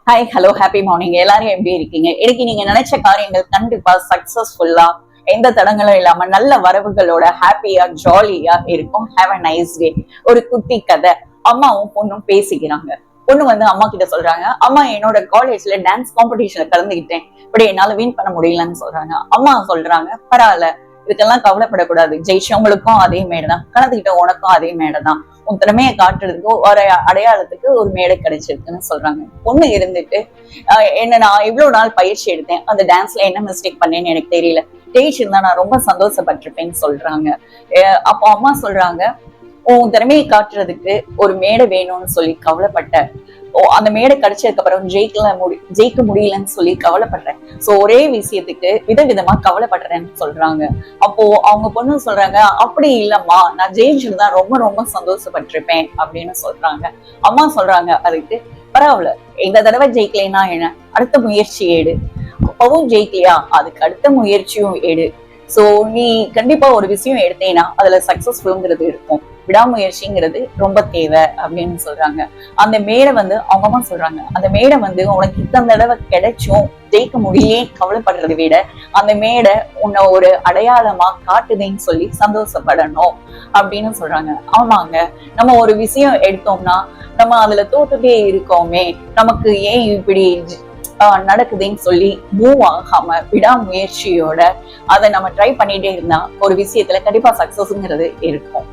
Hi hello happy morning. எல்லாரும் எப்படி இருக்கீங்க? இன்னைக்கு நீங்க நினைச்ச காரியங்கள் கண்டிப்பா சக்சஸ்ஃபுல்லா எந்த தடங்களும் இல்லாம நல்ல வரவுகளோட ஹாப்பியா ஜாலியா இருக்கும். Have a nice day. ஒரு குட்டி கதை. அம்மாவும் பொண்ணும் பேசிக்கிறாங்க. பொண்ணு வந்து அம்மா கிட்ட சொல்றாங்க, அம்மா என்னோட காலேஜ்ல டான்ஸ் காம்படிஷன்ல கலந்துக்கிட்டேன், இப்படி என்னால வின் பண்ண முடியலன்னு சொல்றாங்க. அம்மா சொல்றாங்க, பரவாயில்ல, இதுக்கெல்லாம் கவலைப்படக்கூடாது, ஜெயிச்சவங்களுக்கும் அதே மேடைதான், கலந்துக்கிட்ட உனக்கும் அதே மேடைதான், உன் திறமையை காட்டுறதுக்கு ஒரு அடையாளத்துக்கு ஒரு மேடை கிடைச்சிருக்குன்னு சொல்றாங்க. பொண்ணு இருந்துட்டு என்ன, நான் இவ்வளவு நாள் பயிற்சி எடுத்தேன், அந்த டான்ஸ்ல என்ன மிஸ்டேக் பண்ணேன்னு எனக்கு தெரியல, ஜெயிச்சிருந்தா நான் ரொம்ப சந்தோஷப்பட்டிருப்பேன்னு சொல்றாங்க. அப்போ அம்மா சொல்றாங்க, உன் திறமையை காட்டுறதுக்கு ஒரு மேடை வேணும்னு சொல்லி கவலைப்பட்ட, அந்த மேடை கிடைச்சதுக்கு அப்புறம் ஜெயிக்க முடியலன்னு சொல்லி கவலைப்படுறேன். சோ ஒரே விஷயத்துக்கு விதவிதமா கவலைப்படுறேன்னு சொல்றாங்க. அப்போ அவங்க பொண்ணு சொல்றாங்க, அப்படி இல்லம்மா, நான் ஜெயிச்சிருந்தா ரொம்ப ரொம்ப சந்தோஷப்பட்டிருப்பேன் அப்படின்னு சொல்றாங்க. அம்மா சொல்றாங்க, அதுக்கு பரவாயில்ல, இந்த தடவை ஜெயிக்கலைன்னா என்ன, அடுத்த முயற்சி எடு, அப்பவும் ஜெயிக்கலையா, அதுக்கு அடுத்த முயற்சியும் எடு. சோ நீ கண்டிப்பா ஒரு விஷயம் எடுத்தேன்னா அதுல சக்சஸ்ஃபுல்ங்கிறது இருக்கும், விடாமுயற்சிங்கிறது ரொம்ப தேவை அப்படின்னு சொல்றாங்க. அந்த மேடை வந்து அவங்க அம்மா சொல்றாங்க, அந்த மேடை வந்து உனக்கு இத்தனை தடவை கிடைச்சும் ஜெயிக்க முடியே கவலைப்படுறதை விட அந்த மேடை உன்னை ஒரு அடையாளமா காட்டுதுன்னு சொல்லி சந்தோஷப்படணும் அப்படின்னு சொல்றாங்க. ஆமாங்க, நம்ம ஒரு விஷயம் எடுத்தோம்னா நம்ம அதுல தோத்துட்டே இருக்கோமே, நமக்கு ஏன் இப்படி நடக்குதுன்னு சொல்லி மூவ் ஆகாம விடாமுயற்சியோட அதை நம்ம ட்ரை பண்ணிட்டே இருந்தா ஒரு விஷயத்துல கண்டிப்பா சக்சஸ்ங்கிறது இருக்கும்.